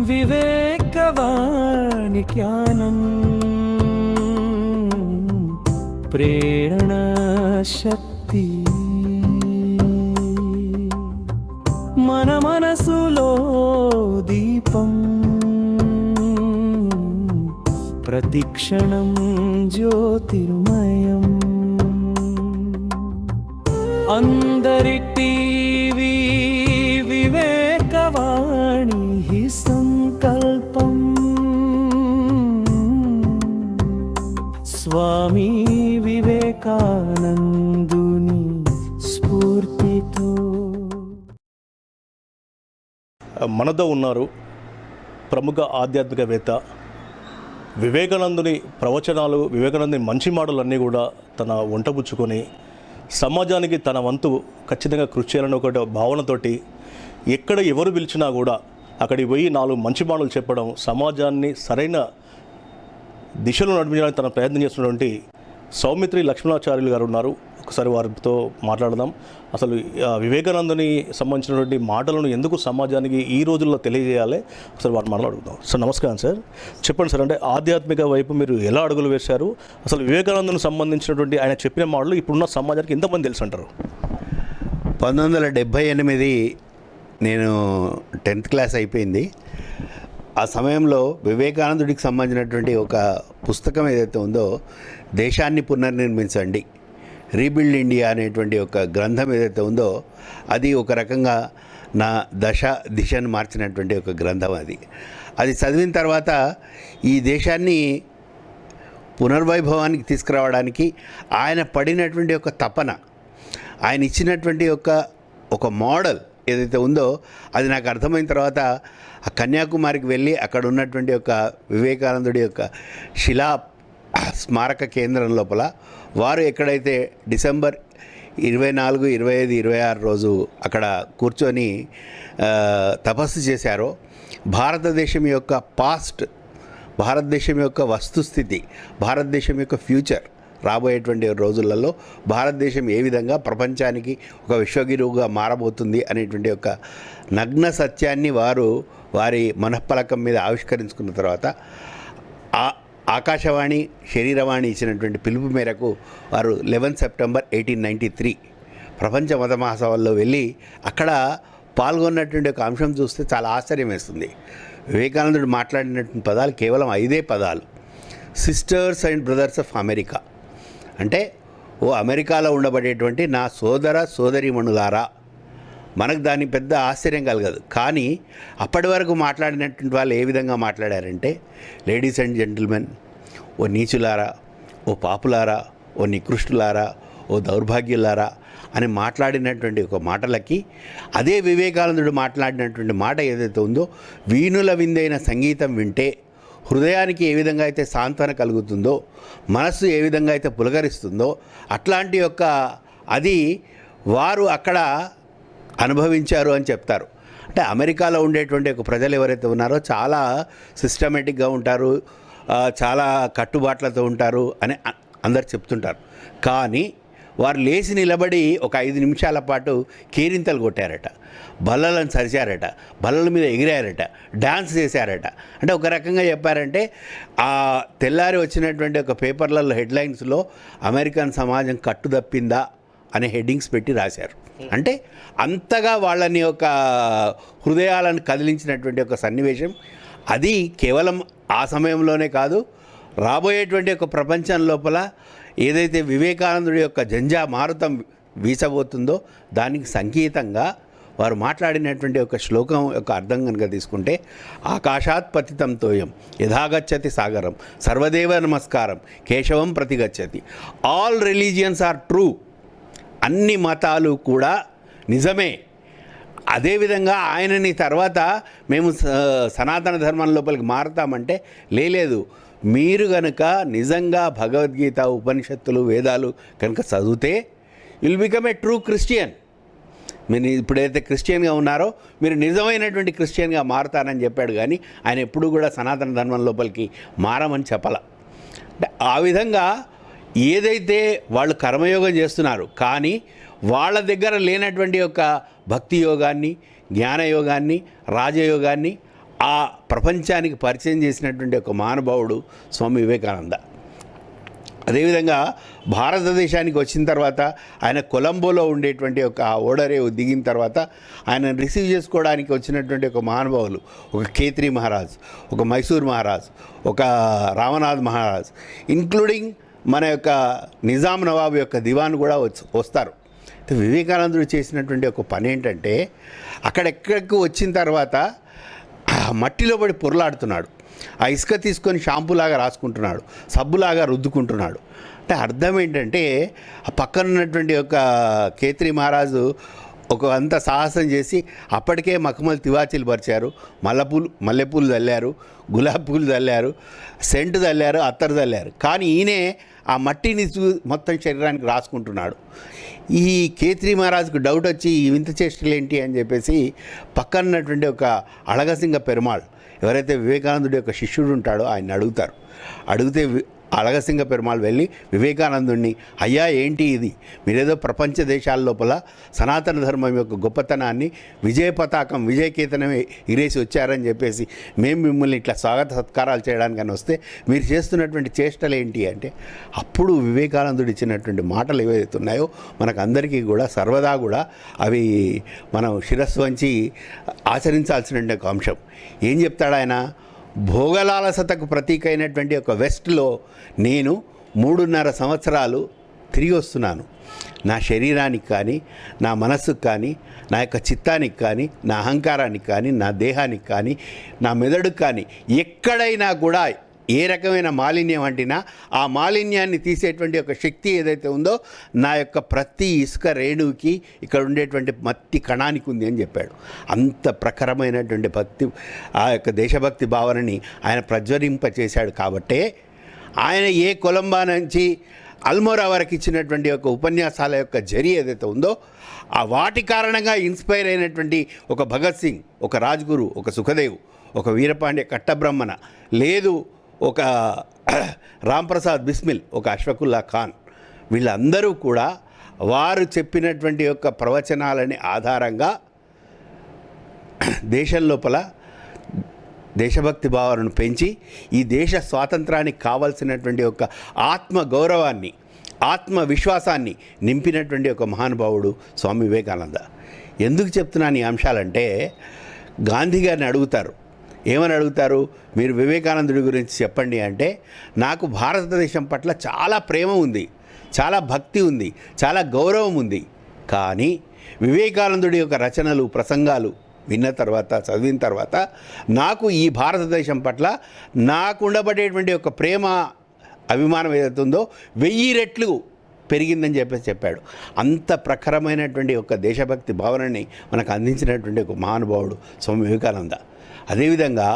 వివేకవాణి జ్ఞానం ప్రేరణ శక్తి మన మనసులో దీపం ప్రతిక్షణం జ్యోతిర్మయం అందరి టీవీ వివేకవాణి హి సంకల్పం స్వామి వివేకానందుని స్ఫూర్తితో. మనతో ఉన్నారు ప్రముఖ ఆధ్యాత్మికవేత్త. వివేకానందుని ప్రవచనాలు, వివేకానందుని మంచి మాటలన్నీ కూడా తన వంటబుచ్చుకొని సమాజానికి తన వంతు ఖచ్చితంగా కృషి చేయాలని ఒక భావనతోటి ఎక్కడ ఎవరు పిలిచినా కూడా అక్కడికి పోయి 4 మంచి మాటలు చెప్పడం, సమాజాన్ని సరైన దిశలో నడిపించడానికి తన ప్రయత్నం చేస్తున్నటువంటి సౌమిత్రి లక్ష్మణాచార్యులు గారు ఉన్నారు. ఒకసారి వారితో మాట్లాడదాం. అసలు వివేకానందుని సంబంధించినటువంటి మాటలను ఎందుకు సమాజానికి ఈ రోజుల్లో తెలియజేయాలి, ఒకసారి వారిని మాట్లాడుకుందాం. సార్ నమస్కారం సార్. చెప్పండి సార్, అంటే ఆధ్యాత్మిక వైపు మీరు ఎలా అడుగులు వేశారు? అసలు వివేకానందుని సంబంధించినటువంటి ఆయన చెప్పిన మాటలు ఇప్పుడున్న సమాజానికి ఎంతమంది తెలుసు అంటారు? 1978 నేను 10th క్లాస్ అయిపోయింది. ఆ సమయంలో వివేకానందుడికి సంబంధించినటువంటి ఒక పుస్తకం ఏదైతే ఉందో, దేశాన్ని పునర్నిర్మించండి, రీబిల్డ్ ఇండియా అనేటువంటి ఒక గ్రంథం ఏదైతే ఉందో, అది ఒక రకంగా నా దిశను మార్చినటువంటి ఒక గ్రంథం. అది చదివిన తర్వాత ఈ దేశాన్ని పునర్వైభవానికి తీసుకురావడానికి ఆయన పడినటువంటి ఒక తపన, ఆయన ఇచ్చినటువంటి ఒక మోడల్ ఏదైతే ఉందో, అది నాకు అర్థమైన తర్వాత ఆ కన్యాకుమారికి వెళ్ళి అక్కడ ఉన్నటువంటి ఒక వివేకానందుడి యొక్క శిలా స్మారక కేంద్రం లోపల వారు ఎక్కడైతే డిసెంబర్ 24, 25, 26 రోజు అక్కడ కూర్చొని తపస్సు చేశారో, భారతదేశం యొక్క పాస్ట్, భారతదేశం యొక్క వస్తుస్థితి, భారతదేశం యొక్క ఫ్యూచర్, రాబోయేటువంటి రోజులలో భారతదేశం ఏ విధంగా ప్రపంచానికి ఒక విశ్వగురువుగా మారబోతుంది అనేటువంటి ఒక నగ్న సత్యాన్ని వారు వారి మనఃపలకం మీద ఆవిష్కరించుకున్న తర్వాత ఆకాశవాణి, శరీరవాణి ఇచ్చినటువంటి పిలుపు మేరకు వారు 11 సెప్టెంబర్ 1893 ప్రపంచ మత మహాసభల్లో వెళ్ళి అక్కడ పాల్గొన్నటువంటి ఒక అంశం చూస్తే చాలా ఆశ్చర్యం వేస్తుంది. వివేకానందుడు మాట్లాడినటువంటి పదాలు కేవలం 5 పదాలు. Sisters and brothers of America, అంటే ఓ అమెరికాలో ఉండబడేటువంటి నా సోదర సోదరీమణులారా. మనకు దాని పెద్ద ఆశ్చర్యం కలగదు, కానీ అప్పటి వరకు మాట్లాడినటువంటి వాళ్ళు ఏ విధంగా మాట్లాడారంటే, లేడీస్ అండ్ జెంటిల్మెన్, ఓ నీచులారా, ఓ పాపులారా, ఓ నికృష్టులారా, ఓ దౌర్భాగ్యులారా అని మాట్లాడినటువంటి ఒక మాటలకి అదే వివేకానందుడు మాట్లాడినటువంటి మాట ఏదైతే ఉందో, వీణుల విందైన సంగీతం వింటే హృదయానికి ఏ విధంగా అయితే సాంత్వన కలుగుతుందో, మనస్సు ఏ విధంగా అయితే పులకరిస్తుందో, అట్లాంటి అది వారు అక్కడ అనుభవించారు అని చెప్తారు. అంటే అమెరికాలో ఉండేటువంటి ఒక ప్రజలు ఎవరైతే ఉన్నారో చాలా సిస్టమేటిక్గా ఉంటారు, చాలా కట్టుబాట్లతో ఉంటారు అని అందరు చెప్తుంటారు. కానీ వారు లేచి నిలబడి ఒక 5 నిమిషాల పాటు కేరింతలు కొట్టారట, బల్లలను సరిచారట, బల్లల మీద ఎగిరారట, డ్యాన్స్ చేశారట. అంటే ఒక రకంగా చెప్పారంటే ఆ తెల్లారి వచ్చినటువంటి ఒక పేపర్లలో హెడ్లైన్స్లో అమెరికన్ సమాజం కట్టుదప్పిందా అనే హెడ్డింగ్స్ పెట్టి రాశారు. అంటే అంతగా వాళ్ళని ఒక హృదయాలను కదిలించినటువంటి ఒక సన్నివేశం అది. కేవలం ఆ సమయంలోనే కాదు, రాబోయేటువంటి ఒక ప్రపంచం లోపల ఏదైతే వివేకానందుడి యొక్క జంజా మారుతం వీసబోతుందో దానికి సంకేతంగా వారు మాట్లాడినటువంటి ఒక శ్లోకం యొక్క అర్థం కనుక తీసుకుంటే, ఆకాశాత్ పతితం తోయం యథాగచ్చతి సాగరం సర్వదేవ నమస్కారం కేశవం ప్రతిగచ్చతి. All religions are true. అన్ని మతాలు కూడా నిజమే. అదేవిధంగా ఆయనని తర్వాత మేము సనాతన ధర్మం లోపలికి మారుతామంటే లేదు, మీరు కనుక నిజంగా భగవద్గీత, ఉపనిషత్తులు, వేదాలు కనుక చదివితే will become a true Christian. మీరు ఇప్పుడైతే క్రిస్టియన్గా ఉన్నారో మీరు నిజమైనటువంటి క్రిస్టియన్గా మారుతారని చెప్పాడు. కానీ ఆయన ఎప్పుడూ కూడా సనాతన ధర్మం లోపలికి మారమని చెప్పాల. అంటే ఆ విధంగా ఏదైతే వాళ్ళు కర్మయోగం చేస్తున్నారు, కానీ వాళ్ళ దగ్గర లేనటువంటి యొక్క భక్తి యోగాన్ని, జ్ఞానయోగాన్ని, రాజయోగాన్ని ఆ ప్రపంచానికి పరిచయం చేసినటువంటి ఒక మహానుభావుడు స్వామి వివేకానంద. అదేవిధంగా భారతదేశానికి వచ్చిన తర్వాత ఆయన కొలంబోలో ఉండేటువంటి ఒక ఓడరేవు దిగిన తర్వాత ఆయన రిసీవ్ చేసుకోవడానికి వచ్చినటువంటి ఒక మహానుభావులు, ఒక ఖేత్రి మహారాజ్, ఒక మైసూర్ మహారాజ్, ఒక రామనాథ్ మహారాజ్, ఇంక్లూడింగ్ మన యొక్క నిజాం నవాబు యొక్క దివాన్ కూడా వస్తారు. వివేకానందుడు చేసినటువంటి ఒక పని ఏంటంటే అక్కడెక్కడికి వచ్చిన తర్వాత మట్టిలో పడి పొరలాడుతున్నాడు. ఆ ఇసుక తీసుకొని షాంపూలాగా రాసుకుంటున్నాడు, సబ్బులాగా రుద్దుకుంటున్నాడు. అంటే అర్థం ఏంటంటే ఆ పక్కన ఉన్నటువంటి ఒక ఖేత్రి మహారాజు ఒక అంత సాహసం చేసి అప్పటికే మఖమల్ తివాచీలు పరిచారు, మల్లెపూలు చల్లారు, గులాబీ పూలు చల్లారు, సెంటు చల్లారు, అత్తరు చల్లారు. కానీ ఈయనే ఆ మట్టిని మొత్తం శరీరానికి రాసుకుంటున్నాడు. ఈ ఖేత్రి మహారాజుకు డౌట్ వచ్చి ఈ వింత చేష్టలు ఏంటి అని చెప్పేసి పక్కన ఉన్నటువంటి ఒక అళగసింగ పెరుమాళ్, ఎవరైతే వివేకానందుడి యొక్క శిష్యుడు ఉంటాడో ఆయన అడిగితే అళగసింగ పెరుమాళ్ వెళ్ళి వివేకానందుడిని, అయ్యా ఏంటి ఇది, మీరేదో ప్రపంచ దేశాల లోపల సనాతన ధర్మం యొక్క గొప్పతనాన్ని విజయ పతాకం విజయకేతనమే ఇరేసి వచ్చారని చెప్పేసి మేము మిమ్మల్ని ఇట్లా స్వాగత సత్కారాలు చేయడానికని వస్తే మీరు చేస్తున్నటువంటి చేష్టలు ఏంటి అంటే, అప్పుడు వివేకానందుడు ఇచ్చినటువంటి మాటలు ఏవైతే ఉన్నాయో మనకు అందరికీ కూడా సర్వదా కూడా అవి మనం శిరస్సు వంచి ఆచరించాల్సిన ఒక అంశం. ఏం చెప్తాడు ఆయన? భోగలాలసతకు ప్రతీక అయినటువంటి ఒక వెస్ట్లో నేను 3.5 సంవత్సరాలు తిరిగి వస్తున్నాను. నా శరీరానికి కానీ, నా మనస్సుకు కానీ, నా యొక్క చిత్తానికి కానీ, నా అహంకారానికి కానీ, నా దేహానికి కానీ, నా మెదడుకు కానీ ఎక్కడైనా కూడా ఏ రకమైన మాలిన్యం అంటినా ఆ మాలిన్యాన్ని తీసేటువంటి ఒక శక్తి ఏదైతే ఉందో నా యొక్క ప్రతి ఇసుక రేణువుకి ఇక్కడ ఉండేటువంటి మట్టి కణానికి ఉంది అని చెప్పాడు. అంత ప్రఖరమైనటువంటి భక్తి, ఆ యొక్క దేశభక్తి భావనని ఆయన ప్రజ్వరింపచేశాడు. కాబట్టే ఆయన ఏ కొలంబా నుంచి అల్మోరా వరకు ఇచ్చినటువంటి ఒక ఉపన్యాసాల యొక్క జరి ఏదైతే ఉందో ఆ వాటి కారణంగా ఇన్స్పైర్ అయినటువంటి ఒక భగత్ సింగ్, ఒక రాజ్గురు, ఒక సుఖదేవ్, ఒక వీరపాండ్య కట్టబ్రహ్మణ, లేదు ఒక రాంప్రసాద్ బిస్మిల్, ఒక అష్ఫకుల్లా ఖాన్, వీళ్ళందరూ కూడా వారు చెప్పినటువంటి యొక్క ప్రవచనాలని ఆధారంగా దేశం లోపల దేశభక్తి భావనను పెంచి ఈ దేశ స్వాతంత్రానికి కావాల్సినటువంటి ఒక ఆత్మ గౌరవాన్ని, ఆత్మవిశ్వాసాన్ని నింపినటువంటి ఒక మహానుభావుడు స్వామి వివేకానంద. ఎందుకు చెప్తున్నాను ఈ అంశాలంటే, గాంధీ గారిని అడుగుతారు, ఏమని అడుగుతారు, మీరు వివేకానందుడి గురించి చెప్పండి అంటే, నాకు భారతదేశం పట్ల చాలా ప్రేమ ఉంది, చాలా భక్తి ఉంది, చాలా గౌరవం ఉంది. కానీ వివేకానందుడి యొక్క రచనలు, ప్రసంగాలు విన్న తర్వాత, చదివిన తర్వాత నాకు ఈ భారతదేశం పట్ల నాకు ఉండబడేటువంటి ఒక ప్రేమ, అభిమానం ఏదైతే ఉందో 1000 రెట్లు పెరిగిందని చెప్పాడు. అంత ప్రఖరమైనటువంటి ఒక దేశభక్తి భావనని మనకు అందించినటువంటి ఒక మహానుభావుడు స్వామి వివేకానంద. అదేవిధంగా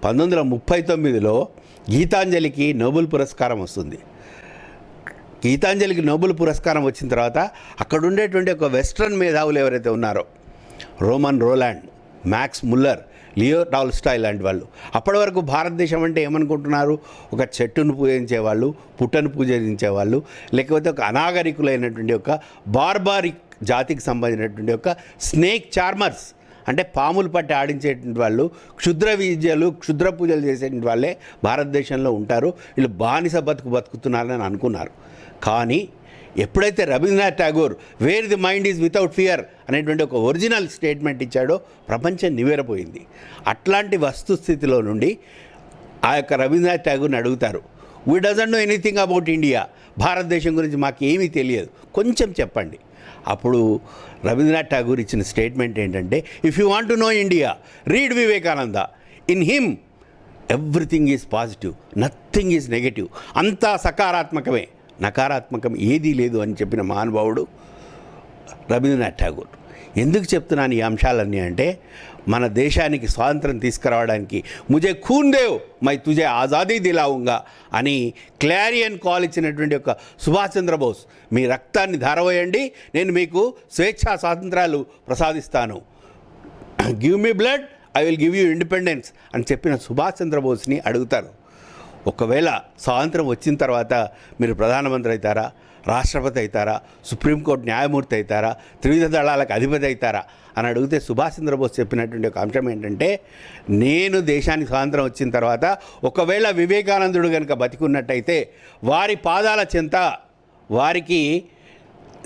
1939లో గీతాంజలికి నోబెల్ పురస్కారం వస్తుంది. గీతాంజలికి నోబెల్ పురస్కారం వచ్చిన తర్వాత అక్కడ ఉండేటువంటి ఒక వెస్ట్రన్ మేధావులు ఎవరైతే ఉన్నారో, Roman Roland, max Muller, Leo Tolstoy లాంటి వాళ్ళు, అప్పటి వరకు భారతదేశం అంటే ఏమనుకుంటున్నారు, ఒక చెట్టును పూజించేవాళ్ళు, పుట్టను పూజించేవాళ్ళు, లేకపోతే ఒక అనాగరికులైనటువంటి ఒక బార్బారిక్ జాతికి సంబంధించినటువంటి ఒక స్నేక్ చార్మర్స్, అంటే పాములు పట్టి ఆడించేటువంటి వాళ్ళు, క్షుద్ర విద్యలు, క్షుద్ర పూజలు చేసేటువంటి వాళ్ళే భారతదేశంలో ఉంటారు, వీళ్ళు బానిస బతుకుతున్నారని అనుకున్నారు. కానీ ఎప్పుడైతే Rabindranath Tagore where the mind is without fear అనేటువంటి ఒక ఒరిజినల్ స్టేట్మెంట్ ఇచ్చాడో ప్రపంచం నివేరపోయింది. అట్లాంటి వస్తుస్థితిలో నుండి ఆ యొక్క రవీంద్రనాథ్ ఠాగూర్ని అడుగుతారు, we doesn't know anything about India, భారతదేశం గురించి మాకు ఏమీ తెలియదు, కొంచెం చెప్పండి. అప్పుడు రవీంద్రనాథ్ ఠాగూర్ ఇచ్చిన స్టేట్మెంట్ ఏంటంటే, if you want to know India, read Vivekananda. In him everything is positive, nothing is negative. అంతా సకారాత్మకమే, నకారాత్మకం ఏదీ లేదు అని చెప్పిన మహానుభావుడు రవీంద్రనాథ్ ఠాగూర్. ఎందుకు చెప్తున్నాను ఈ అంశాలన్నీ అంటే, మన దేశానికి స్వాతంత్రం తీసుకురావడానికి ముజే ఖూన్ దేవ్ మై తుజే ఆజాదీ దిలావుంగా అని క్లారియన్ కాల్ ఇచ్చినటువంటి ఒక సుభాష్ చంద్రబోస్, మీ రక్తాన్ని ధారవేయండి, నేను మీకు స్వేచ్ఛా స్వాతంత్రాలు ప్రసాదిస్తాను, give me blood I will give you independence అని చెప్పిన సుభాష్ చంద్రబోస్ని అడుగుతారు, ఒకవేళ స్వాతంత్రం వచ్చిన తర్వాత మీరు ప్రధానమంత్రి అవుతారా, రాష్ట్రపతి అవుతారా, సుప్రీంకోర్టు న్యాయమూర్తి అవుతారా, త్రివిధ దళాలకు అధిపతి అవుతారా అని అడిగితే సుభాష్ చంద్రబోస్ చెప్పినటువంటి ఒక అంశం ఏంటంటే, నేను దేశానికి స్వాతంత్రం వచ్చిన తర్వాత ఒకవేళ వివేకానందుడు కనుక బతికున్నట్టయితే వారి పాదాల చెంత వారికి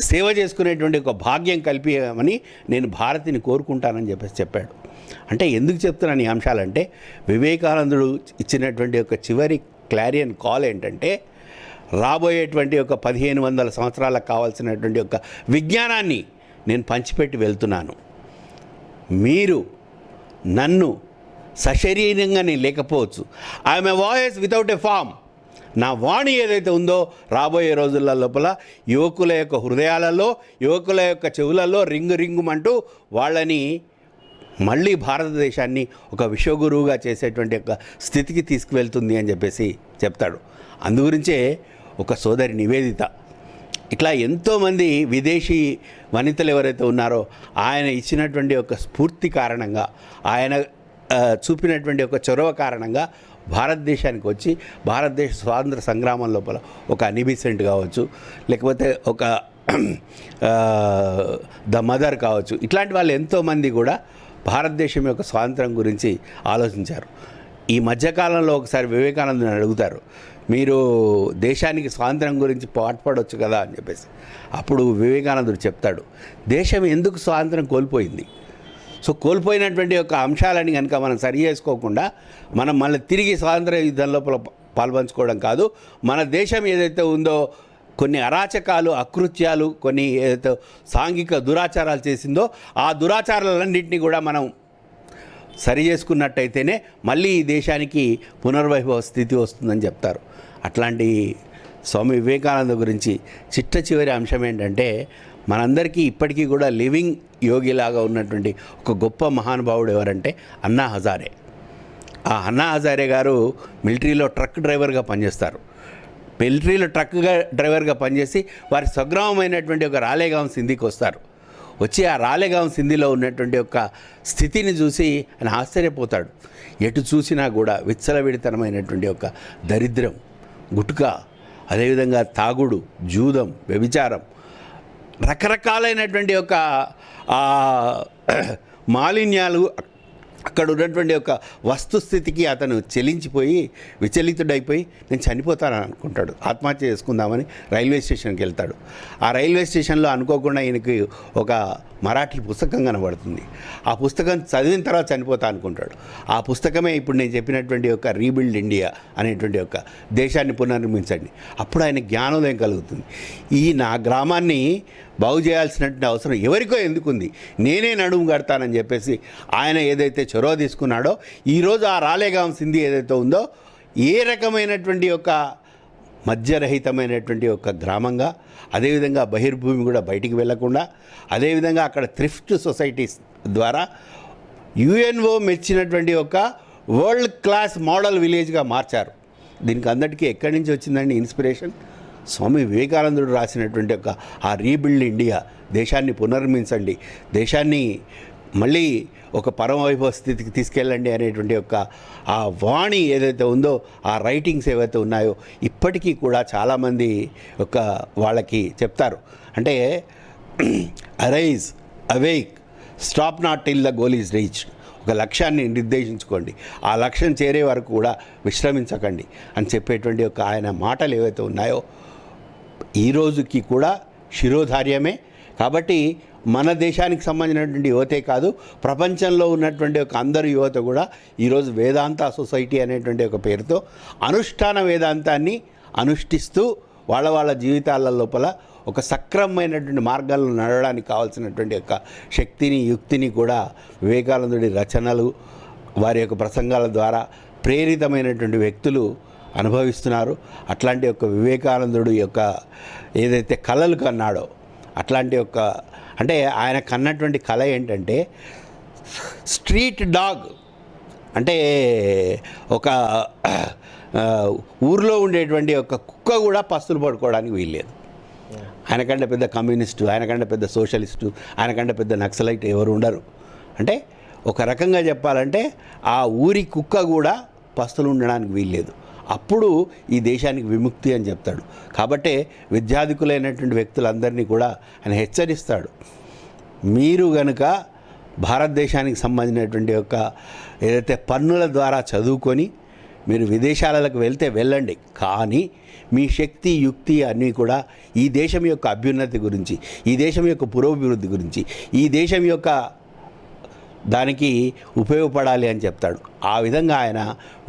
సేవ చేసుకునేటువంటి ఒక భాగ్యం కల్పించమని నేను భారతిని కోరుకుంటానని చెప్పాడు. అంటే ఎందుకు చెప్తున్నాను ఈ అంశాలంటే, వివేకానందుడు ఇచ్చినటువంటి ఒక చివరి క్లారియన్ కాల్ ఏంటంటే, రాబోయేటువంటి ఒక 1500 సంవత్సరాలకు కావాల్సినటువంటి ఒక విజ్ఞానాన్ని నేను పంచిపెట్టి వెళ్తున్నాను. మీరు నన్ను సశరీరంగా నేను లేకపోవచ్చు, I'm a voice without a form. నా వాణి ఏదైతే ఉందో రాబోయే రోజుల లోపల యువకుల యొక్క హృదయాలలో, యువకుల యొక్క చెవులలో రింగుమంటూ వాళ్ళని మళ్ళీ భారతదేశాన్ని ఒక విశ్వగురువుగా చేసేటువంటి ఒక స్థితికి తీసుకువెళ్తుంది అని చెప్పేసి చెప్తాడు. అందుగురించే ఒక సోదరి నివేదిత, ఇట్లా ఎంతోమంది విదేశీ వనితలు ఎవరైతే ఉన్నారో ఆయన ఇచ్చినటువంటి ఒక స్ఫూర్తి కారణంగా, ఆయన చూపినటువంటి ఒక చొరవ కారణంగా భారతదేశానికి వచ్చి భారతదేశ స్వాతంత్ర సంగ్రామం లోపల ఒక అనీ బెసెంట్ కావచ్చు, లేకపోతే ఒక ద మదర్ కావచ్చు, ఇట్లాంటి వాళ్ళు ఎంతోమంది కూడా భారతదేశం యొక్క స్వాతంత్రం గురించి ఆలోచించారు. ఈ మధ్యకాలంలో ఒకసారి వివేకానందుని అడుగుతారు, మీరు దేశానికి స్వాతంత్రం గురించి పాటుపడవచ్చు కదా అని చెప్పేసి. అప్పుడు వివేకానందుడు చెప్తాడు, దేశం ఎందుకు స్వాతంత్రం కోల్పోయింది, సో కోల్పోయినటువంటి యొక్క అంశాలని కనుక మనం సరి చేసుకోకుండా మనం మళ్ళీ తిరిగి స్వాతంత్ర యుద్ధం లోపల పాల్పంచుకోవడం కాదు, మన దేశం ఏదైతే ఉందో కొన్ని అరాచకాలు, అకృత్యాలు, కొన్ని ఏదైతే సాంఘిక దురాచారాలు చేసిందో ఆ దురాచారాలన్నింటినీ కూడా మనం సరి చేసుకున్నట్టయితేనే మళ్ళీ ఈ దేశానికి పునర్వైభవ స్థితి వస్తుందని చెప్తారు. అట్లాంటి స్వామి వివేకానంద గురించి చిట్ట చివరి అంశం ఏంటంటే, మనందరికీ ఇప్పటికీ కూడా లివింగ్ యోగిలాగా ఉన్నటువంటి ఒక గొప్ప మహానుభావుడు ఎవరంటే అన్నా హజారే. ఆ అన్నా హజారే గారు మిలిటరీలో ట్రక్ డ్రైవర్గా పనిచేస్తారు. మిలిటరీలో డ్రైవర్గా పనిచేసి వారి స్వగ్రామమైనటువంటి ఒక రాలేగాం సింధీకి వస్తారు. వచ్చి ఆ రాలేగాం సింధీలో ఉన్నటువంటి ఒక స్థితిని చూసి ఆయన ఆశ్చర్యపోతాడు. ఎటు చూసినా కూడా విచ్చలవిడితనమైనటువంటి ఒక దరిద్రం, గుట్కా, అదేవిధంగా తాగుడు, జూదం, వ్యభిచారం, రకరకాలైనటువంటి ఒక మాలిన్యాలు, అక్కడ ఉన్నటువంటి ఒక వస్తుస్థితికి అతను చెలించిపోయి విచలితుడైపోయి నేను చనిపోతానని అనుకుంటాడు. ఆత్మహత్య చేసుకుందామని రైల్వే స్టేషన్కి వెళ్తాడు. ఆ రైల్వే స్టేషన్లో అనుకోకుండా ఈయనకి ఒక మరాఠీ పుస్తకం కనబడుతుంది. ఆ పుస్తకం చదివిన తర్వాత చనిపోతా అనుకుంటాడు. ఆ పుస్తకమే ఇప్పుడు నేను చెప్పినటువంటి ఒక రీబిల్డ్ ఇండియా అనేటువంటి ఒక దేశాన్ని పునర్నిర్మించండి. అప్పుడు ఆయన జ్ఞానోదయం కలుగుతుంది. ఈ నా గ్రామాన్ని బాగు చేయాల్సినటువంటి అవసరం ఎవరికో ఎందుకుంది, నేనే నడుము కడతానని చెప్పేసి ఆయన ఏదైతే చొరవ తీసుకున్నాడో ఈరోజు ఆ రాలేగాం సింధీ ఏదైతే ఉందో ఏ రకమైనటువంటి ఒక మధ్యరహితమైనటువంటి ఒక గ్రామంగా, అదేవిధంగా బహిర్భూమి కూడా బయటికి వెళ్లకుండా, అదేవిధంగా అక్కడ థ్రిఫ్ట్ సొసైటీస్ ద్వారా యుఎన్ఓ మెచ్చినటువంటి ఒక వరల్డ్ క్లాస్ మోడల్ విలేజ్గా మార్చారు. దీనికి అందరికీ ఎక్కడి నుంచి వచ్చిందండి ఇన్స్పిరేషన్? స్వామి వివేకానందుడు రాసినటువంటి ఒక ఆ రీబిల్డ్ ఇండియా, దేశాన్ని పునర్మించండి, దేశాన్ని మళ్ళీ ఒక పరమవైభవ స్థితికి తీసుకెళ్ళండి అనేటువంటి ఒక ఆ వాణి ఏదైతే ఉందో, ఆ రైటింగ్స్ ఏవైతే ఉన్నాయో ఇప్పటికీ కూడా చాలామంది ఒక వాళ్ళకి చెప్తారు. అంటే arise, awake, stop not till the goal is reached. ఒక లక్ష్యాన్ని నిర్దేశించుకోండి, ఆ లక్ష్యం చేరే వరకు కూడా విశ్రమించకండి అని చెప్పేటువంటి ఒక ఆయన మాటలు ఏవైతే ఉన్నాయో ఈ రోజుకి కూడా శిరోధార్యమే. కాబట్టి మన దేశానికి సంబంధించినటువంటి యువతే కాదు, ప్రపంచంలో ఉన్నటువంటి ఒక అందరు యువత కూడా ఈరోజు వేదాంత సొసైటీ అనేటువంటి ఒక పేరుతో అనుష్ఠాన వేదాంతాన్ని అనుష్ఠిస్తూ వాళ్ళ జీవితాల లోపల ఒక సక్రమమైనటువంటి మార్గాల్లో నడవడానికి కావాల్సినటువంటి యొక్క శక్తిని, యుక్తిని కూడా వివేకానందుడి రచనలు, వారి యొక్క ప్రసంగాల ద్వారా ప్రేరితమైనటువంటి వ్యక్తులు అనుభవిస్తున్నారు. అట్లాంటి ఒక వివేకానందుడు యొక్క ఏదైతే కళలు కన్నాడో అట్లాంటి ఒక, అంటే ఆయన కన్నటువంటి కళ ఏంటంటే స్ట్రీట్ డాగ్, అంటే ఒక ఊరిలో ఉండేటువంటి ఒక కుక్క కూడా పస్తులు పడుకోవడానికి వీల్లేదు. ఆయనకంటే పెద్ద కమ్యూనిస్టు, ఆయనకంటే పెద్ద సోషలిస్టు, ఆయనకంటే పెద్ద నక్సలైట్ ఎవరు ఉండరు. అంటే ఒక రకంగా చెప్పాలంటే ఆ ఊరి కుక్క కూడా పస్తులు ఉండడానికి వీల్లేదు. అప్పుడు ఈ దేశానికి విముక్తి అని చెప్తాడు. కాబట్టే విద్యాధికులైనటువంటి వ్యక్తులందరినీ కూడా ఆయన హెచ్చరిస్తాడు. మీరు గనుక భారతదేశానికి సంబంధించినటువంటి యొక్క ఏదైతే పన్నుల ద్వారా చదువుకొని మీరు విదేశాలకు వెళ్తే వెళ్ళండి, కానీ మీ శక్తి యుక్తి అన్నీ కూడా ఈ దేశం యొక్క అభ్యున్నతి గురించి, ఈ దేశం యొక్క పురోభివృద్ధి గురించి, ఈ దేశం యొక్క దానికి ఉపయోగపడాలి అని చెప్తాడు. ఆ విధంగా ఆయన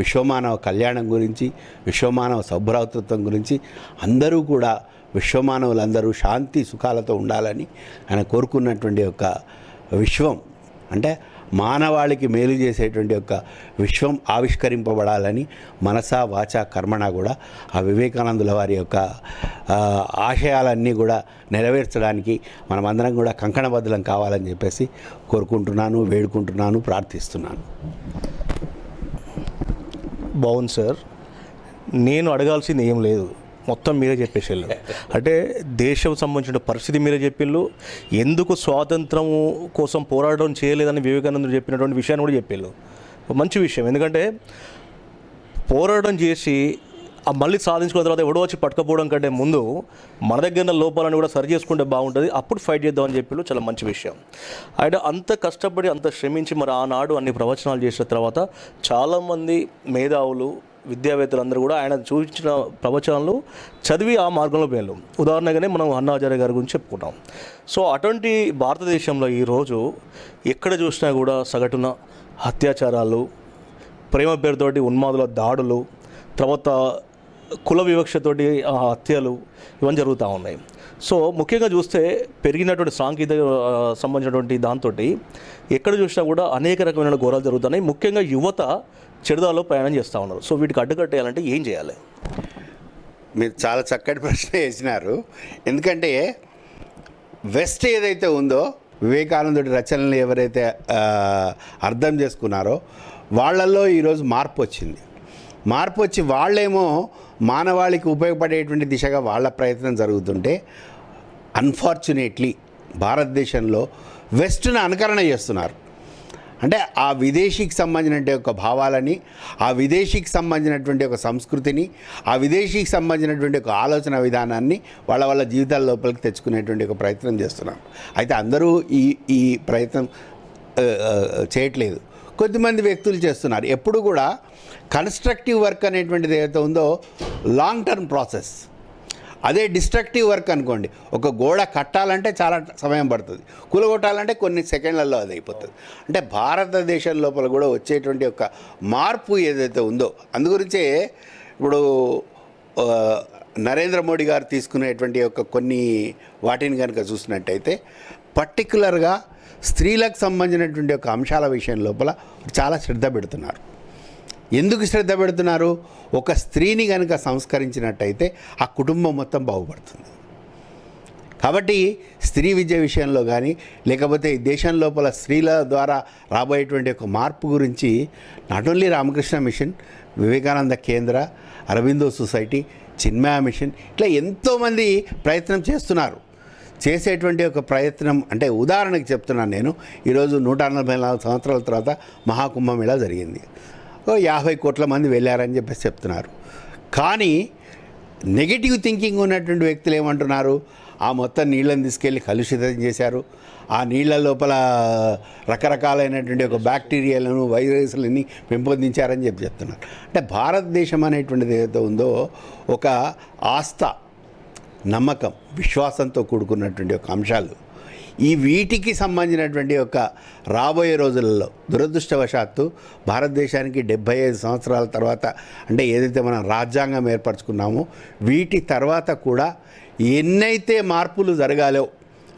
విశ్వమానవ కళ్యాణం గురించి, విశ్వమానవ సౌభ్రాతృత్వం గురించి, అందరూ కూడా విశ్వమానవులందరూ శాంతి సుఖాలతో ఉండాలని ఆయన కోరుకున్నటువంటి యొక్క విశ్వం, అంటే మానవాళికి మేలు చేసేటువంటి యొక్క విశ్వం ఆవిష్కరింపబడాలని మనసా వాచ కర్మణ కూడా ఆ వివేకానందుల వారి యొక్క ఆశయాలన్నీ కూడా నెరవేర్చడానికి మనమందరం కూడా కంకణబద్ధలం కావాలని చెప్పేసి కోరుకుంటున్నాను, వేడుకుంటున్నాను, ప్రార్థిస్తున్నాను. బాగుంది సార్. నేను అడగాల్సింది ఏం లేదు, మొత్తం మీరే చెప్పేసారు. అంటే దేశం సంబంధించిన పరిస్థితి మీరే చెప్పిళ్ళు, ఎందుకు స్వాతంత్రం కోసం పోరాటం చేయలేదని వివేకానందుడు చెప్పినటువంటి విషయాన్ని కూడా చెప్పిళ్ళు. మంచి విషయం, ఎందుకంటే పోరాటం చేసి మళ్ళీ సాధించుకున్న తర్వాత ఎవడో వచ్చి పట్టుకపోవడం కంటే ముందు మన దగ్గర లోపాలను కూడా సరి చేసుకుంటే బాగుంటుంది, అప్పుడు ఫైట్ చేద్దామని చెప్పిళ్ళు. చాలా మంచి విషయం. అంటే అంత కష్టపడి అంత శ్రమించి మరి ఆనాడు అన్ని ప్రవచనాలు చేసిన తర్వాత చాలామంది మేధావులు విద్యావేత్తలందరూ కూడా ఆయన చూపించిన ప్రవచనాలు చదివి ఆ మార్గంలో పోయారు. ఉదాహరణగానే మనం అన్నాచార్య గారి గురించి చెప్పుకుంటాం. సో అటువంటి భారతదేశంలో ఈరోజు ఎక్కడ చూసినా కూడా సగటున అత్యాచారాలు, ప్రేమ పేరుతోటి ఉన్మాదుల దాడులు, తర్వాత కుల వివక్షతోటి హత్యలు ఇవన్నీ జరుగుతూ ఉన్నాయి. సో ముఖ్యంగా చూస్తే పెరిగినటువంటి సాంకేతిక సంబంధించినటువంటి దాంతో ఎక్కడ చూసినా కూడా అనేక రకమైన ఘోరాలు జరుగుతున్నాయి. ముఖ్యంగా యువత చెడుదాలో ప్రయాణం చేస్తూ ఉన్నారు. సో వీటికి అడ్డుకట్టేయాలంటే ఏం చేయాలి? మీరు చాలా చక్కటి ప్రశ్న వేసినారు. ఎందుకంటే వెస్ట్ ఏదైతే ఉందో, వివేకానందుడి రచనలు ఎవరైతే అర్థం చేసుకున్నారో వాళ్ళల్లో ఈరోజు మార్పు వచ్చింది. మార్పు వచ్చి వాళ్ళేమో మానవాళికి ఉపయోగపడేటువంటి దిశగా వాళ్ళ ప్రయత్నం జరుగుతుంటే, అన్ఫార్చునేట్లీ భారతదేశంలో వెస్ట్ను అనుకరణ చేస్తున్నారు. అంటే ఆ విదేశీకి సంబంధించినటువంటి ఒక భావాలని, ఆ విదేశీకి సంబంధించినటువంటి ఒక సంస్కృతిని, ఆ విదేశీకి సంబంధించినటువంటి ఒక ఆలోచన విధానాన్ని వాళ్ళ జీవితాల లోపలికి తెచ్చుకునేటువంటి ఒక ప్రయత్నం చేస్తున్నారు. అయితే అందరూ ఈ ప్రయత్నం చేయట్లేదు, కొద్దిమంది వ్యక్తులు చేస్తున్నారు. ఎప్పుడు కూడా కన్స్ట్రక్టివ్ వర్క్ అనేటువంటిది ఏదైతే ఉందో లాంగ్ టర్మ్ ప్రాసెస్. అదే డిస్ట్రక్టివ్ వర్క్ అనుకోండి, ఒక గోడ కట్టాలంటే చాలా సమయం పడుతుంది, కూలగొట్టాలంటే కొన్ని సెకండ్లలో అది అయిపోతుంది. అంటే భారతదేశం లోపల కూడా వచ్చేటువంటి ఒక మార్పు ఏదైతే ఉందో, అందుగురించే ఇప్పుడు నరేంద్ర మోడీ గారు తీసుకునేటువంటి ఒక కొన్ని వాటిని కనుక చూసినట్టయితే పర్టికులర్గా స్త్రీలకు సంబంధించినటువంటి ఒక అంశాల విషయం లోపల చాలా శ్రద్ధ పెడుతున్నారు. ఎందుకు శ్రద్ధ పెడుతున్నారు? ఒక స్త్రీని కనుక సంస్కరించినట్టయితే ఆ కుటుంబం మొత్తం బాగుపడుతుంది. కాబట్టి స్త్రీ విద్య విషయంలో కానీ, లేకపోతే ఈ దేశం లోపల స్త్రీల ద్వారా రాబోయేటువంటి ఒక మార్పు గురించి not only Ramakrishna mission, Vivekananda Kendra, Aurobindo society, Chinmaya machine, ఇట్లా ఎంతోమంది ప్రయత్నం చేస్తున్నారు. చేసేటువంటి ఒక ప్రయత్నం అంటే ఉదాహరణకి చెప్తున్నాను నేను, ఈరోజు 144 సంవత్సరాల తర్వాత మహాకుంభమేళా జరిగింది. 50 కోట్ల మంది వెళ్ళారని చెప్పేసి చెప్తున్నారు. కానీ నెగిటివ్ థింకింగ్ ఉన్నటువంటి వ్యక్తులు ఏమంటున్నారు? ఆ మొత్తం నీళ్ళని తీసుకెళ్ళి కలుషితం చేశారు, ఆ నీళ్ళ లోపల రకరకాలైనటువంటి ఒక బ్యాక్టీరియాలను, వైరస్లని పెంపొందించారని చెప్తున్నారు. అంటే భారతదేశం అనేటువంటిది ఏదైతే ఉందో ఒక ఆస్థ, నమ్మకం, విశ్వాసంతో కూడుకున్నటువంటి ఒక అంశాలు. ఈ వీటికి సంబంధించినటువంటి ఒక రాబోయే రోజులలో దురదృష్టవశాత్తు భారతదేశానికి 75 సంవత్సరాల తర్వాత, అంటే ఏదైతే మనం రాజ్యాంగం ఏర్పరచుకున్నామో వీటి తర్వాత కూడా ఎన్నైతే మార్పులు జరగాలో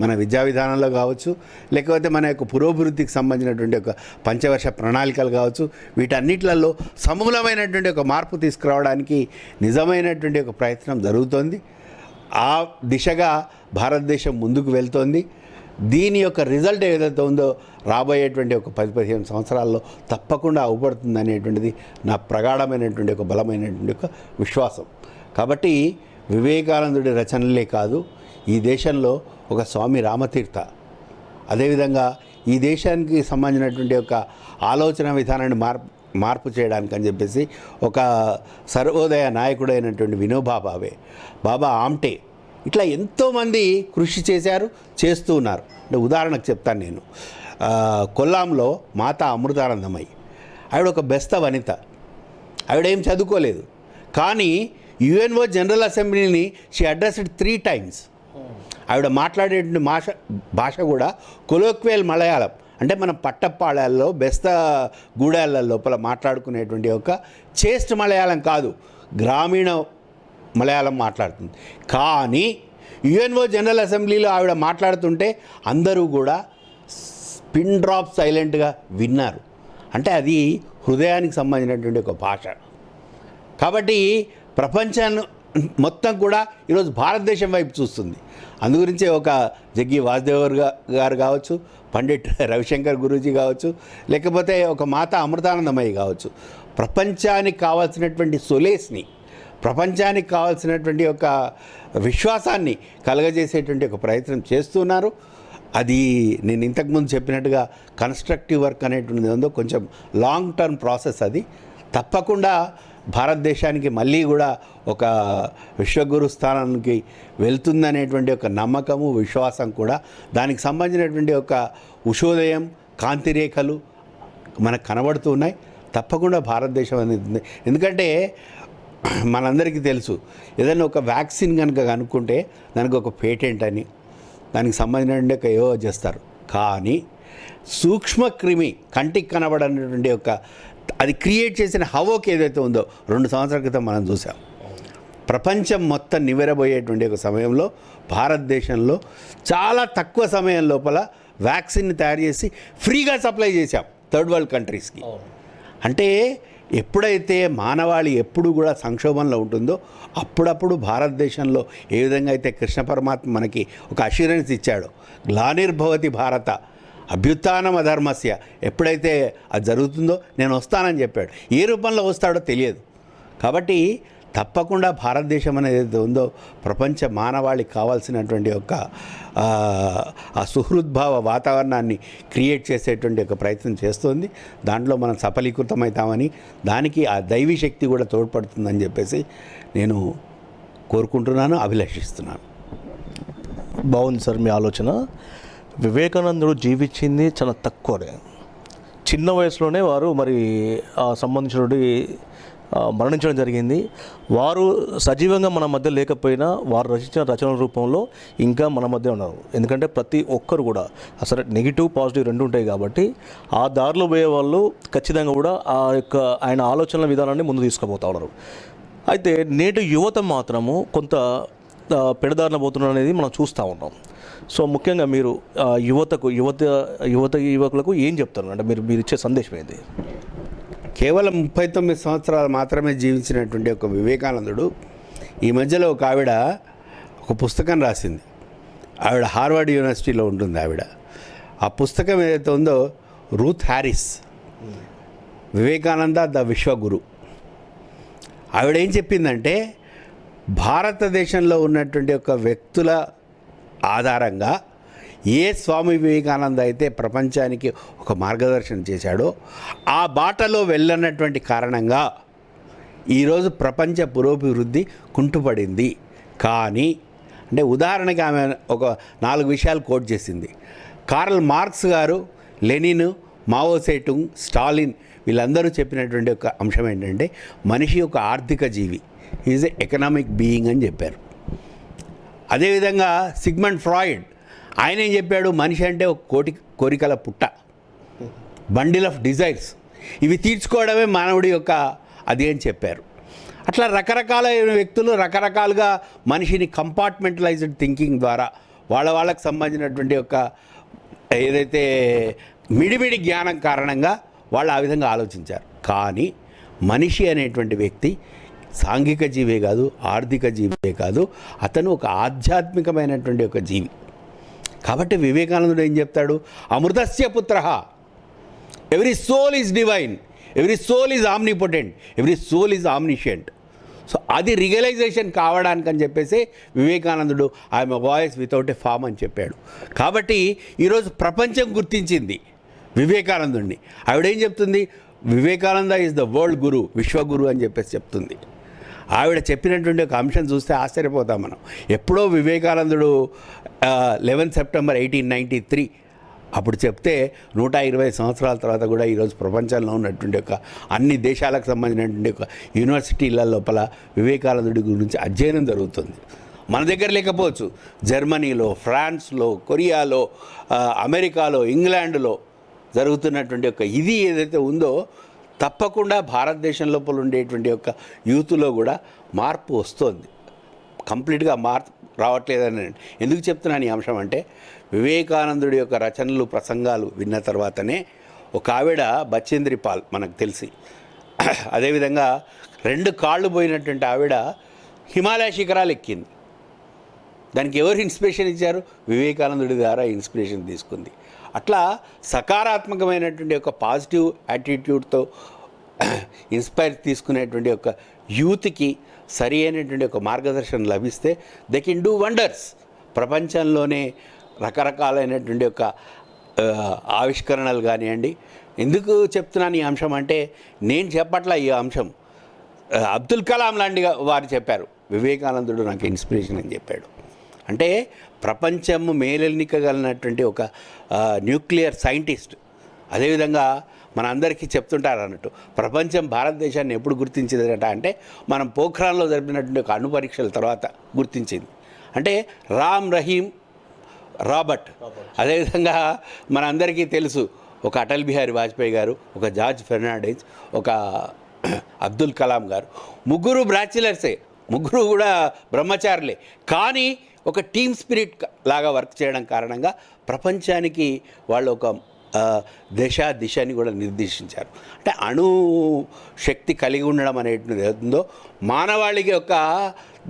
మన విద్యా విధానంలో కావచ్చు, లేకపోతే మన యొక్క పురోభివృద్ధికి సంబంధించినటువంటి ఒక పంచవర్ష ప్రణాళికలు కావచ్చు, వీటన్నిటిలలో సమూలమైనటువంటి ఒక మార్పు తీసుకురావడానికి నిజమైనటువంటి ఒక ప్రయత్నం జరుగుతోంది. ఆ దిశగా భారతదేశం ముందుకు వెళ్తోంది. దీని యొక్క రిజల్ట్ ఏదైతే ఉందో రాబోయేటువంటి ఒక 10-15 సంవత్సరాల్లో తప్పకుండా అవుపడుతుంది అనేటువంటిది నా ప్రగాఢమైనటువంటి ఒక బలమైనటువంటి ఒక విశ్వాసం. కాబట్టి వివేకానందుడి రచనలే కాదు, ఈ దేశంలో ఒక స్వామి రామతీర్థ, అదేవిధంగా ఈ దేశానికి సంబంధించినటువంటి ఒక ఆలోచన విధానాన్ని మార్పు చేయడానికి అని చెప్పేసి ఒక సర్వోదయ నాయకుడైనటువంటి వినోబా భావే, బాబా ఆమ్టే, ఇట్లా ఎంతోమంది కృషి చేశారు, చేస్తూ ఉన్నారు. అంటే ఉదాహరణకు చెప్తాను నేను. కొల్లాంలో మాతా అమృతానందమయ్య, ఆవిడ ఒక బెస్త వనిత, ఆవిడ ఏం చదువుకోలేదు, కానీ యుఎన్ఓ జనరల్ అసెంబ్లీని షీ అడ్రస్డ్ 3 times. ఆవిడ మాట్లాడేటువంటి భాష కూడా కొలోక్వియల్ మలయాళం, అంటే మనం పట్టపాళాల్లో బెస్త గూడాల లోపల మాట్లాడుకునేటువంటి ఒక చేస్ట్ మలయాళం కాదు, గ్రామీణ మలయాళం మాట్లాడుతుంది. కానీ యుఎన్ఓ జనరల్ అసెంబ్లీలో ఆవిడ మాట్లాడుతుంటే అందరూ కూడా పిన్ డ్రాప్ సైలెంట్గా విన్నారు. అంటే అది హృదయానికి సంబంధించినటువంటి ఒక భాష. కాబట్టి ప్రపంచాన్ని మొత్తం కూడా ఈరోజు భారతదేశం వైపు చూస్తుంది. అందుగురించే ఒక జగ్గి వాసుదేవ్ గారు కావచ్చు, పండిట్ రవిశంకర్ గురూజీ కావచ్చు, లేకపోతే ఒక మాత అమృతానందమయ్య కావచ్చు, ప్రపంచానికి కావాల్సినటువంటి సొలేస్ని, ప్రపంచానికి కావాల్సినటువంటి ఒక విశ్వాసాన్ని కలగజేసేటువంటి ఒక ప్రయత్నం చేస్తున్నారు. అది నేను ఇంతకుముందు చెప్పినట్టుగా కన్స్ట్రక్టివ్ వర్క్ అనేటువంటిది ఉందో కొంచెం లాంగ్ టర్మ్ ప్రాసెస్. అది తప్పకుండా భారతదేశానికి మళ్ళీ కూడా ఒక విశ్వగురు స్థానానికి వెళ్తుందనేటువంటి ఒక నమ్మకము, విశ్వాసం కూడా, దానికి సంబంధించినటువంటి ఒక ఉషోదయం, కాంతిరేఖలు మనకు కనబడుతూ ఉన్నాయి. తప్పకుండా భారతదేశం అనేది, ఎందుకంటే మనందరికీ తెలుసు, ఏదైనా ఒక వ్యాక్సిన్ కనుక కనుక్కుంటే దానికి ఒక పేటెంట్ అని, దానికి సంబంధించిన ఒక ఏవో చేస్తారు. కానీ సూక్ష్మక్రిమి కంటికి కనబడనటువంటి ఒక అది క్రియేట్ చేసిన హవోక్ ఏదైతే ఉందో 2 సంవత్సరాల క్రితం మనం చూసాం. ప్రపంచం మొత్తం నివ్వెరబోయేటువంటి ఒక సమయంలో భారతదేశంలో చాలా తక్కువ సమయం లోపల వ్యాక్సిన్ని తయారు చేసి ఫ్రీగా సప్లై చేశాం థర్డ్ వరల్డ్ కంట్రీస్కి. అంటే ఎప్పుడైతే మానవాళి ఎప్పుడు కూడా సంక్షోభంలో ఉంటుందో అప్పుడప్పుడు భారతదేశంలో ఏ విధంగా అయితే కృష్ణ పరమాత్మ మనకి ఒక అష్యూరెన్స్ ఇచ్చాడో, గ్లానిర్భవతి భారత అభ్యుత్థానం అధర్మస్య, ఎప్పుడైతే అది జరుగుతుందో నేను వస్తానని చెప్పాడు. ఏ రూపంలో వస్తాడో తెలియదు. కాబట్టి తప్పకుండా భారతదేశం అనేది ఏదైతే ఉందో ప్రపంచ మానవాళికి కావాల్సినటువంటి ఒక ఆ సుహృద్భావ వాతావరణాన్ని క్రియేట్ చేసేటువంటి ఒక ప్రయత్నం చేస్తుంది. దాంట్లో మనం సఫలీకృతమవుతామని, దానికి ఆ దైవీ శక్తి కూడా తోడ్పడుతుందని చెప్పేసి నేను కోరుకుంటున్నాను, అభిలషిస్తున్నాను. బాగుంది సార్ మీ ఆలోచన. వివేకానందుడు జీవించింది చాలా తక్కువనే, చిన్న వయసులోనే వారు మరి సంబంధించిన మరణించడం జరిగింది. వారు సజీవంగా మన మధ్య లేకపోయినా వారు రచించిన రచనల రూపంలో ఇంకా మన మధ్య ఉన్నారు. ఎందుకంటే ప్రతి ఒక్కరు కూడా అసలు నెగిటివ్ పాజిటివ్ రెండు ఉంటాయి కాబట్టి ఆ దారిలో పోయే వాళ్ళు ఖచ్చితంగా కూడా ఆ యొక్క ఆయన ఆలోచనల విధానాన్ని ముందు తీసుకుపోతా ఉన్నారు. అయితే నేటి యువత మాత్రము కొంత పెడదారిన పోతున్నారు అనేది మనం చూస్తూ ఉన్నాం. సో ముఖ్యంగా మీరు యువకులకు ఏం చెప్తారు? అంటే మీరు ఇచ్చే సందేశం ఏంటి? కేవలం 39 సంవత్సరాలు మాత్రమే జీవించినటువంటి ఒక వివేకానందుడు ఈ మధ్యలో ఒక ఆవిడ ఒక పుస్తకం రాసింది. ఆవిడ హార్వర్డ్ యూనివర్సిటీలో ఉంటుంది ఆవిడ. ఆ పుస్తకం ఏదైతే ఉందో Ruth Harris, Vivekananda the Vishwaguru. ఆవిడ ఏం చెప్పిందంటే భారతదేశంలో ఉన్నటువంటి ఒక వ్యక్తుల ఆధారంగా ఏ స్వామి వివేకానంద అయితే ప్రపంచానికి ఒక మార్గదర్శనం చేశాడో ఆ బాటలో వెళ్ళనటువంటి కారణంగా ఈరోజు ప్రపంచ పురోభివృద్ధి కుంటుపడింది. కానీ అంటే ఉదాహరణకి ఆమె ఒక 4 విషయాలు కోట్ చేసింది. కార్ల్ మార్క్స్ గారు, లెనిన్, మావో సేటుంగ్, స్టాలిన్ వీళ్ళందరూ చెప్పినటువంటి ఒక అంశం ఏంటంటే మనిషి ఒక ఆర్థిక జీవి, ఈజ్ ఎ ఎకనామిక్ బీయింగ్ అని చెప్పారు. అదేవిధంగా సిగ్మండ్ ఫ్రాయిడ్ ఆయన ఏం చెప్పాడు, మనిషి అంటే ఒక కోరికల పుట్ట, బండిల్ ఆఫ్ డిజైర్స్, ఇవి తీర్చుకోవడమే మానవుడి యొక్క అది అని చెప్పారు. అట్లా రకరకాలైన వ్యక్తులు రకరకాలుగా మనిషిని కంపార్ట్మెంటలైజ్డ్ థింకింగ్ ద్వారా వాళ్ళకి సంబంధించినటువంటి ఒక ఏదైతే మిడిమిడి జ్ఞానం కారణంగా వాళ్ళు ఆ విధంగా ఆలోచించారు. కానీ మనిషి అనేటువంటి వ్యక్తి సాంఘిక జీవే కాదు, ఆర్థిక జీవే కాదు, అతను ఒక ఆధ్యాత్మికమైనటువంటి ఒక జీవి. కాబట్టి వివేకానందుడు ఏం చెప్తాడు, అమృతస్య పుత్రః, every soul is divine, every soul is omnipotent, every soul is omniscient. So అది రియలైజేషన్ కావడానికని చెప్పేసి వివేకానందుడు I'm a voice without a form అని చెప్పాడు. కాబట్టి ఈరోజు ప్రపంచం గుర్తించింది వివేకానందుడిని. ఆవిడేం చెప్తుంది, Vivekananda is the world guru, విశ్వగురు అని చెప్పేసి చెప్తుంది. ఆవిడ చెప్పినటువంటి ఒక అంశం చూస్తే ఆశ్చర్యపోతాం మనం. ఎప్పుడో వివేకానందుడు 11 సెప్టెంబర్ 1893 అప్పుడు చెప్తే 120 సంవత్సరాల తర్వాత కూడా ఈరోజు ప్రపంచంలో ఉన్నటువంటి ఒక అన్ని దేశాలకు సంబంధించినటువంటి ఒక యూనివర్సిటీల లోపల వివేకానందుడి గురించి అధ్యయనం జరుగుతుంది. మన దగ్గర లేకపోవచ్చు, జర్మనీలో, ఫ్రాన్స్లో, కొరియాలో, అమెరికాలో, ఇంగ్లాండ్లో జరుగుతున్నటువంటి ఒక ఇది ఏదైతే ఉందో తప్పకుండా భారతదేశం లోపల ఉండేటువంటి యొక్క యూత్లో కూడా మార్పు వస్తుంది. కంప్లీట్గా మార్పు రావట్లేదని ఎందుకు చెప్తున్నాను ఈ అంశం అంటే, వివేకానందుడి యొక్క రచనలు, ప్రసంగాలు విన్న తర్వాతనే ఒక ఆవిడ బచేంద్రి పాల్ మనకు తెలిసి, అదేవిధంగా 2 కాళ్ళు పోయినటువంటి ఆవిడ హిమాలయ శిఖరాలు ఎక్కింది. దానికి ఎవరు ఇన్స్పిరేషన్ ఇచ్చారు? వివేకానందుడి ద్వారా ఇన్స్పిరేషన్ తీసుకుంది. అట్లా సకారాత్మకమైనటువంటి ఒక పాజిటివ్ యాటిట్యూడ్తో ఇన్స్పైర్ తీసుకునేటువంటి ఒక యూత్కి సరి అయినటువంటి ఒక మార్గదర్శనం లభిస్తే దే కెన్ డూ వండర్స్. ప్రపంచంలోనే రకరకాలైనటువంటి ఒక ఆవిష్కరణలు కానివ్వండి. ఎందుకు చెప్తున్నాను ఈ అంశం అంటే, నేను చెప్పట్లా ఈ అంశం, అబ్దుల్ కలాం లాంటి వారు చెప్పారు, వివేకానందుడు నాకు ఇన్స్పిరేషన్ అని చెప్పాడు. అంటే ప్రపంచము మేలెన్నికగలిగినటువంటి ఒక న్యూక్లియర్ సైంటిస్ట్. అదేవిధంగా మన అందరికీ చెప్తుంటారు అన్నట్టు, ప్రపంచం భారతదేశాన్ని ఎప్పుడు గుర్తించిందట అంటే మనం పోఖ్రాన్లో జరిపినటువంటి ఒక అణు పరీక్షల తర్వాత గుర్తించింది. అంటే రామ్ రహీం రాబర్ట్, అదేవిధంగా మన అందరికీ తెలుసు ఒక అటల్ బిహారీ వాజ్పేయి గారు, ఒక జార్జ్ ఫెర్నాండెజ్, ఒక అబ్దుల్ కలాం గారు, ముగ్గురు బ్యాచిలర్సే, ముగ్గురు కూడా బ్రహ్మచారులే. కానీ ఒక టీమ్ స్పిరిట్ లాగా వర్క్ చేయడం కారణంగా ప్రపంచానికి వాళ్ళు ఒక దిశని కూడా నిర్దేశించారు. అంటే అణు శక్తి కలిగి ఉండడం అనేటువంటిది ఏదో మానవాళికి ఒక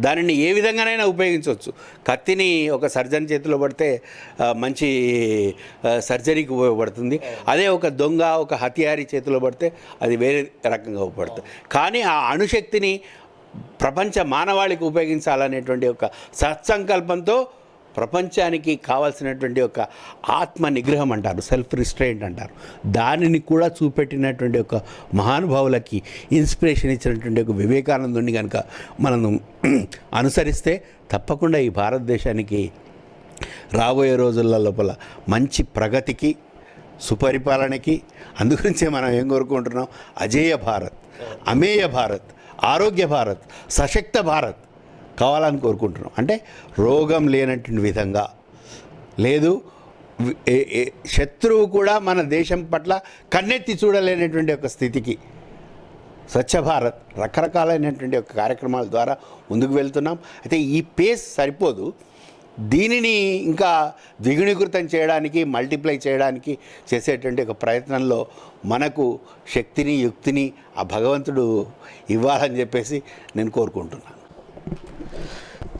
దానిని ఏ విధంగానైనా ఉపయోగించవచ్చు. కత్తిని ఒక సర్జన్ చేతిలో పడితే మంచి సర్జరీకి ఉపయోగపడుతుంది. అదే ఒక దొంగ, ఒక హత్యారి చేతిలో పడితే అది వేరే రకంగా ఉపయోగపడుతుంది. కానీ ఆ అణుశక్తిని ప్రపంచ మానవాళికి ఉపయోగించాలనేటువంటి ఒక సత్సంకల్పంతో ప్రపంచానికి కావాల్సినటువంటి ఒక ఆత్మ నిగ్రహం అంటారు, సెల్ఫ్ రిస్ట్రెయింట్ అంటారు, దానిని కూడా చూపెట్టినటువంటి ఒక మహానుభావులకి ఇన్స్పిరేషన్ ఇచ్చినటువంటి ఒక వివేకానందుని కనుక మనం అనుసరిస్తే తప్పకుండా ఈ భారతదేశానికి రాబోయే రోజుల లోపల మంచి ప్రగతికి, సుపరిపాలనకి, అందుగురించే మనం ఏం కోరుకుంటున్నాం, అజేయ భారత్, అమేయ భారత్, ఆరోగ్య భారత్, సశక్త భారత్ కావాలని కోరుకుంటున్నాం. అంటే రోగం లేనటువంటి విధంగా లేదు, శత్రువు కూడా మన దేశం పట్ల కన్నెత్తి చూడలేనటువంటి ఒక స్థితికి స్వచ్ఛ భారత్ రకరకాలైనటువంటి ఒక కార్యక్రమాల ద్వారా ముందుకు వెళ్తున్నాం. అయితే ఈ పేస్ సరిపోదు, దీనిని ఇంకా ద్విగుణీకృతం చేయడానికి, మల్టిప్లై చేయడానికి చేసేటువంటి ఒక ప్రయత్నంలో మనకు శక్తిని, యుక్తిని ఆ భగవంతుడు ఇవ్వాలని చెప్పేసి నేను కోరుకుంటున్నాను.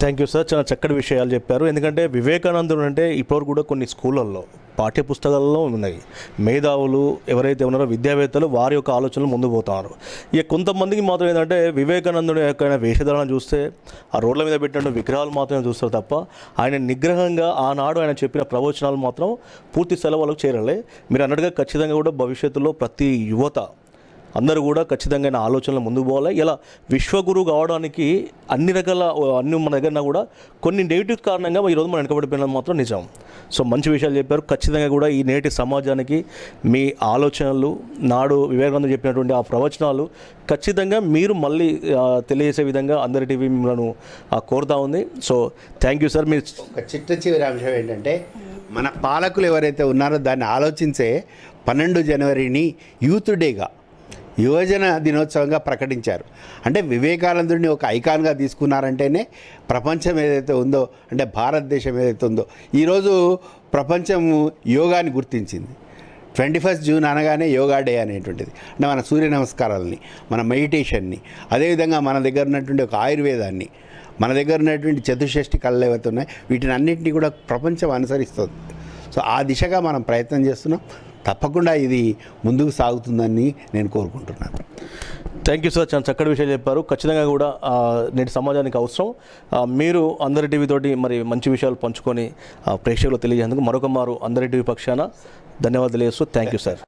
థ్యాంక్ యూ సార్, చాలా చక్కటి విషయాలు చెప్పారు. ఎందుకంటే వివేకానందుడు అంటే ఇప్పటివరకు కూడా కొన్ని స్కూళ్ళల్లో, పాఠ్య పుస్తకాలలో ఉన్నాయి. మేధావులు ఎవరైతే ఉన్నారో విద్యావేత్తలు వారి యొక్క ఆలోచనలు ముందు పోతున్నారు. ఇక కొంతమందికి మాత్రం ఏంటంటే వివేకానందుడి యొక్క వేషధారణ చూస్తే ఆ రోడ్ల మీద పెట్టినట్టు విగ్రహాలు మాత్రమే చూస్తారు తప్ప ఆయన నిగ్రహంగా ఆనాడు ఆయన చెప్పిన ప్రవచనాలు మాత్రం పూర్తి స్థాయిలో వాళ్ళకు చేరాలి. మీరు అన్నట్టుగా ఖచ్చితంగా కూడా భవిష్యత్తులో ప్రతి యువత అందరూ కూడా ఖచ్చితంగా ఆలోచనలు ముందుకు పోవాలి. ఇలా విశ్వగురు కావడానికి అన్ని మన దగ్గర కూడా కొన్ని నెగిటివ్ కారణంగా ఈరోజు మనం వెనకబడిపోయినది మాత్రం నిజం. సో మంచి విషయాలు చెప్పారు. ఖచ్చితంగా కూడా ఈ నేటి సమాజానికి మీ ఆలోచనలు, నాడు వివేకానంద చెప్పినటువంటి ఆ ప్రవచనాలు ఖచ్చితంగా మీరు మళ్ళీ తెలియజేసే విధంగా అందరి టీవీ మిమ్మల్ని కోరుతా ఉంది. So thank you sir. మీరు ఒక చివరి అంశం ఏంటంటే, మన పాలకులు ఎవరైతే ఉన్నారో దాన్ని ఆలోచించే 12 జనవరిని యూత్ డేగా, యువజన దినోత్సవంగా ప్రకటించారు. అంటే వివేకానందుడిని ఒక ఐకాన్గా తీసుకున్నారంటేనే ప్రపంచం ఏదైతే ఉందో, అంటే భారతదేశం ఏదైతే ఉందో, ఈరోజు ప్రపంచం యోగాని గుర్తించింది. 21 జూన్ అనగానే యోగా డే అనేటువంటిది. అంటే మన సూర్య నమస్కారాలని, మన మెడిటేషన్ని, అదేవిధంగా మన దగ్గర ఉన్నటువంటి ఒక ఆయుర్వేదాన్ని, మన దగ్గర ఉన్నటువంటి చతుషష్ఠి కళలు ఏవైతే ఉన్నాయి వీటిని అన్నింటినీ కూడా ప్రపంచం అనుసరిస్తుంది. సో ఆ దిశగా మనం ప్రయత్నం చేస్తున్నాం. తప్పకుండా ఇది ముందుకు సాగుతుందని నేను కోరుకుంటున్నాను. థ్యాంక్ యూ సార్, చాలా చక్కటి విషయాలు చెప్పారు. ఖచ్చితంగా కూడా నేటి సమాజానికి అవసరం. మీరు అందరి టీవీ తోటి మరి మంచి విషయాలు పంచుకొని ప్రేక్షకులు తెలియజేందుకు మరొక మారు అందరి టీవీ పక్షాన ధన్యవాదాలు తెలియజేస్తూ థ్యాంక్ యూ సార్.